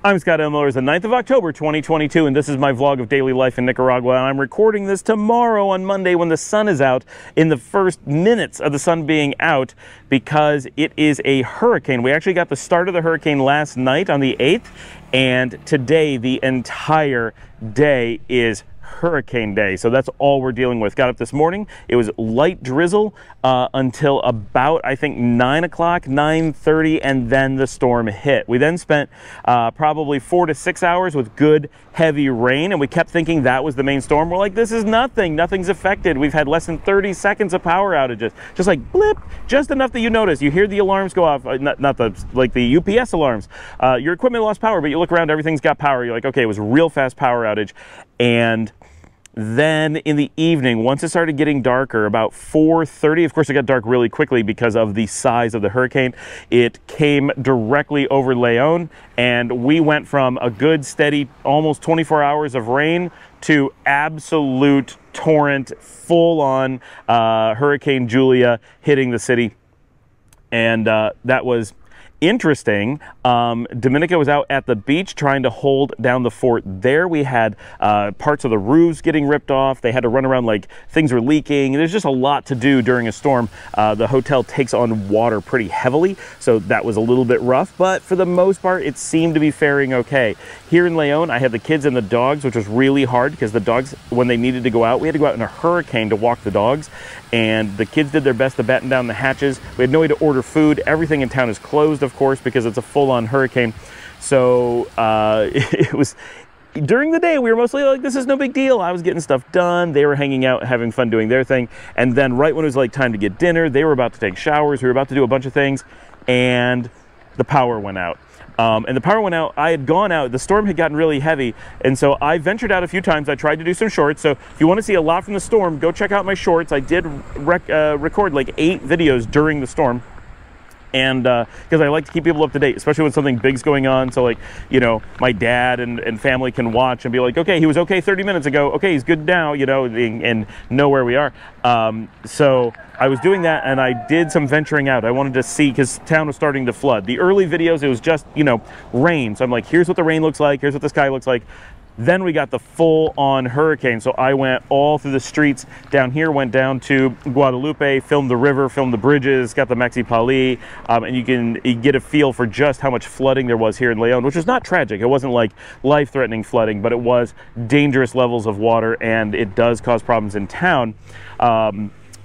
I'm Scott L. Miller. It's the 9th of October, 2022, and this is my vlog of daily life in Nicaragua. And I'm recording this tomorrow on Monday when the sun is out, in the first minutes of the sun being out, because it is a hurricane. We actually got the start of the hurricane last night on the 8th, and today the entire day is hurricane day. So that's all we're dealing with. Got up this morning. It was light drizzle until about, I think, 9 o'clock, 9:30, and then the storm hit. We then spent probably 4 to 6 hours with good heavy rain, and we kept thinking that was the main storm. We're like, this is nothing. Nothing's affected. We've had less than 30 seconds of power outages. Just like blip, just enough that you notice. You hear the alarms go off, not the like the UPS alarms. Your equipment lost power, but you look around, everything's got power. You're like, okay, it was a real fast power outage. And then in the evening, once it started getting darker, about 4:30, of course it got dark really quickly because of the size of the hurricane. It came directly over León, and we went from a good steady almost 24 hours of rain to absolute torrent, full-on Hurricane Julia hitting the city. And that was interesting. Dominica was out at the beach trying to hold down the fort there. We had parts of the roofs getting ripped off. They had to run around like things were leaking. There's just a lot to do during a storm. The hotel takes on water pretty heavily, so that was a little bit rough, but for the most part, it seemed to be faring okay. Here in León, I had the kids and the dogs, which was really hard because the dogs, when they needed to go out, we had to go out in a hurricane to walk the dogs, and the kids did their best to batten down the hatches. We had no way to order food. Everything in town is closed, of course, because it's a full-on hurricane. So it was, during the day, we were mostly like, this is no big deal. I was getting stuff done. They were hanging out, having fun doing their thing. And then right when it was like time to get dinner, they were about to take showers. We were about to do a bunch of things, and the power went out. And the power went out. I had gone out. The storm had gotten really heavy, and so I ventured out a few times. I tried to do some shorts. So if you want to see a lot from the storm, go check out my shorts. I did record like 8 videos during the storm. And because I like to keep people up to date, especially when something big's going on. So like, you know, my dad and family can watch and be like, okay, he was okay 30 minutes ago. Okay, he's good now, you know, and know where we are. So I was doing that, and I did some venturing out. I wanted to see, because town was starting to flood. The early videos, it was just, you know, rain. So I'm like, here's what the rain looks like. Here's what the sky looks like. Then we got the full-on hurricane, so I went all through the streets down here, went down to Guadalupe, filmed the river, filmed the bridges, got the Maxi Pali, and you get a feel for just how much flooding there was here in León, which was not tragic. It wasn't like life-threatening flooding, but it was dangerous levels of water, and it does cause problems in town.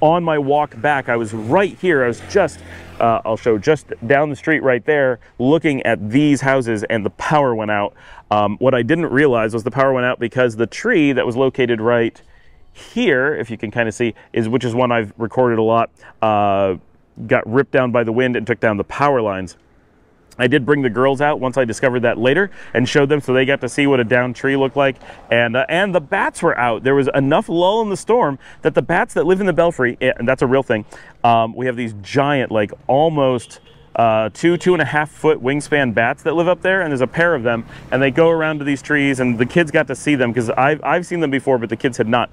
On my walk back, I was right here. I was just, I'll show, just down the street right there, looking at these houses, and the power went out. What I didn't realize was the power went out because the tree that was located right here, if you can kind of see, which is one I've recorded a lot, got ripped down by the wind and took down the power lines. I did bring the girls out once I discovered that later and showed them, so they got to see what a downed tree looked like. And the bats were out. There was enough lull in the storm that the bats that live in the belfry, and that's a real thing, we have these giant, like almost 2.5 foot wingspan bats that live up there, and there's a pair of them, and they go around to these trees, and the kids got to see them because I've seen them before, but the kids had not.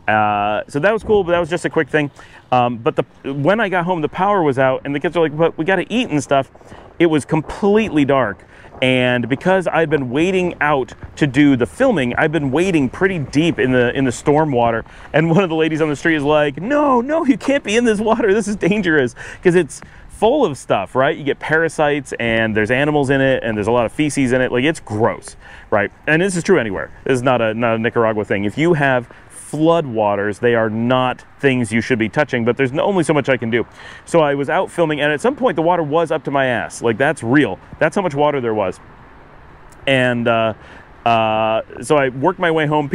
So that was cool, but that was just a quick thing. But when I got home, the power was out, and the kids were like, but we got to eat and stuff. It was completely dark, and because I'd been waiting out to do the filming, I've been wading pretty deep in the storm water, and one of the ladies on the street is like, no, you can't be in this water, this is dangerous, because it's full of stuff, right? You get parasites, and there's animals in it, and there's a lot of feces in it. Like, it's gross, right? And this is true anywhere. This is not a Nicaragua thing. If you have flood waters, they are not things you should be touching, but there's only so much I can do. So I was out filming, and at some point the water was up to my ass. Like, that's real. That's how much water there was. And so I worked my way home.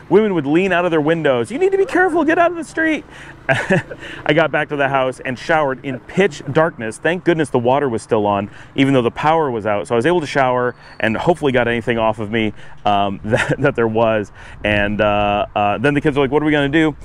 Women would lean out of their windows. You need to be careful, get out of the street. I got back to the house and showered in pitch darkness. Thank goodness the water was still on, even though the power was out. So I was able to shower and hopefully got anything off of me that there was. And then the kids were like, what are we gonna do?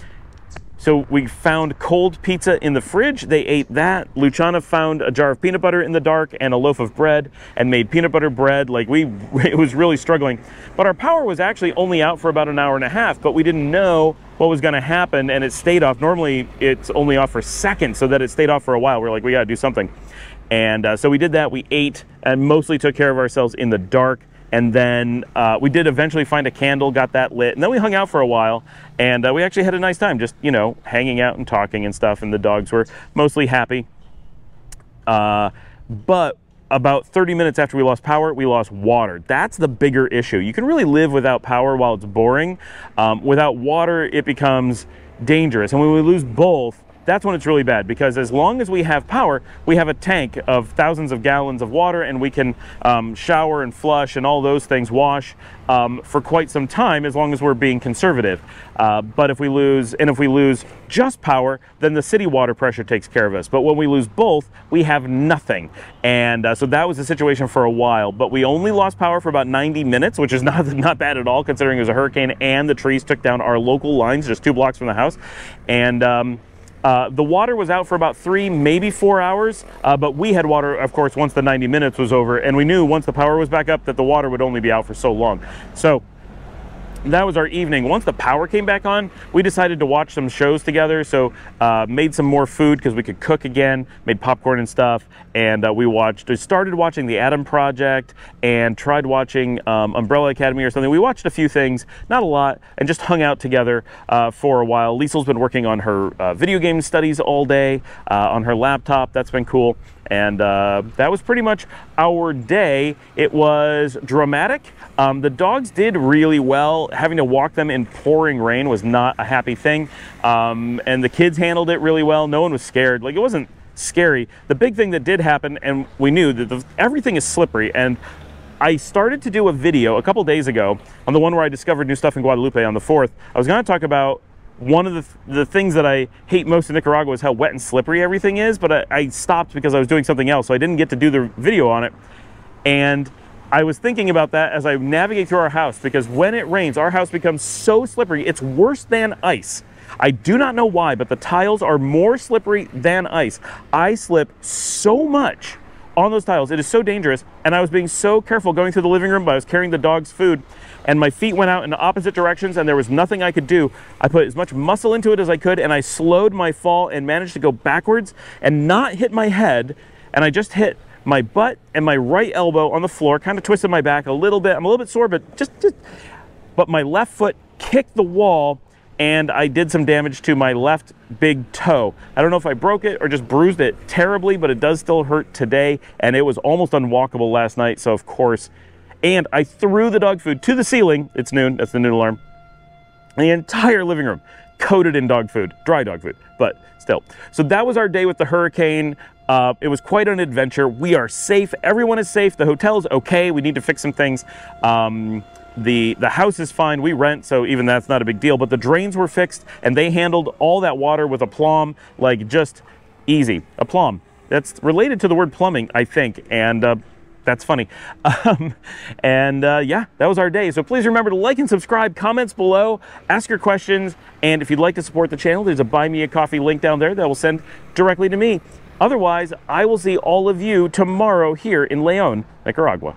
So we found cold pizza in the fridge. They ate that. Luciana found a jar of peanut butter in the dark and a loaf of bread and made peanut butter bread. Like, it was really struggling. But our power was actually only out for about an hour and a half, but we didn't know what was gonna happen, and it stayed off. Normally it's only off for seconds, so that it stayed off for a while. We're like, we gotta do something. And so we did that. We ate and mostly took care of ourselves in the dark. and then we did eventually find a candle, got that lit, and then we hung out for a while, and we actually had a nice time, just, you know, hanging out and talking and stuff, and the dogs were mostly happy. But about 30 minutes after we lost power, we lost water. That's the bigger issue. You can really live without power while it's boring. Without water, it becomes dangerous. And when we lose both, that's when it's really bad, because as long as we have power, we have a tank of thousands of gallons of water, and we can shower and flush and all those things, wash for quite some time, as long as we're being conservative. But if we lose just power, then the city water pressure takes care of us. But when we lose both, we have nothing. And so that was the situation for a while. But we only lost power for about 90 minutes, which is not bad at all, considering it was a hurricane and the trees took down our local lines just 2 blocks from the house. And the water was out for about 3, maybe 4 hours, but we had water, of course, once the 90 minutes was over, and we knew once the power was back up that the water would only be out for so long. So that was our evening. Once the power came back on, we decided to watch some shows together. So made some more food because we could cook again, made popcorn and stuff, and we started watching The Adam Project and tried watching Umbrella Academy or something. We watched a few things, not a lot, and just hung out together for a while. Liesel's been working on her video game studies all day on her laptop. That's been cool. And that was pretty much our day. It was dramatic. The dogs did really well. Having to walk them in pouring rain was not a happy thing. And the kids handled it really well. No one was scared. Like, it wasn't scary. The big thing that did happen, and we knew that everything is slippery. And I started to do a video a couple days ago on the one where I discovered new stuff in Guadalupe on the 4th. I was going to talk about one of the things that I hate most in Nicaragua is how wet and slippery everything is, but I stopped because I was doing something else, so I didn't get to do the video on it. And I was thinking about that as I navigate through our house, because when it rains, our house becomes so slippery, it's worse than ice. I do not know why, but the tiles are more slippery than ice. I slip so much on those tiles. It is so dangerous, and I was being so careful going through the living room, but I was carrying the dog's food, and my feet went out in opposite directions, and there was nothing I could do. I put as much muscle into it as I could, and I slowed my fall and managed to go backwards and not hit my head, and I just hit my butt and my right elbow on the floor, kind of twisted my back a little bit. I'm a little bit sore, but but my left foot kicked the wall, and I did some damage to my left big toe. I don't know if I broke it or just bruised it terribly, but it does still hurt today, and it was almost unwalkable last night, so of course. And I threw the dog food to the ceiling. It's noon, that's the noon alarm. And the entire living room coated in dog food, dry dog food, but still. So that was our day with the hurricane. It was quite an adventure. We are safe, everyone is safe. The hotel is okay, we need to fix some things. The house is fine, we rent, so even that's not a big deal, but the drains were fixed, and they handled all that water with aplomb, like just easy. Aplomb, that's related to the word plumbing, I think, and that's funny. Yeah, that was our day. So please remember to like and subscribe, comments below, ask your questions, and if you'd like to support the channel, there's a Buy Me a Coffee link down there that will send directly to me. Otherwise, I will see all of you tomorrow here in León, Nicaragua.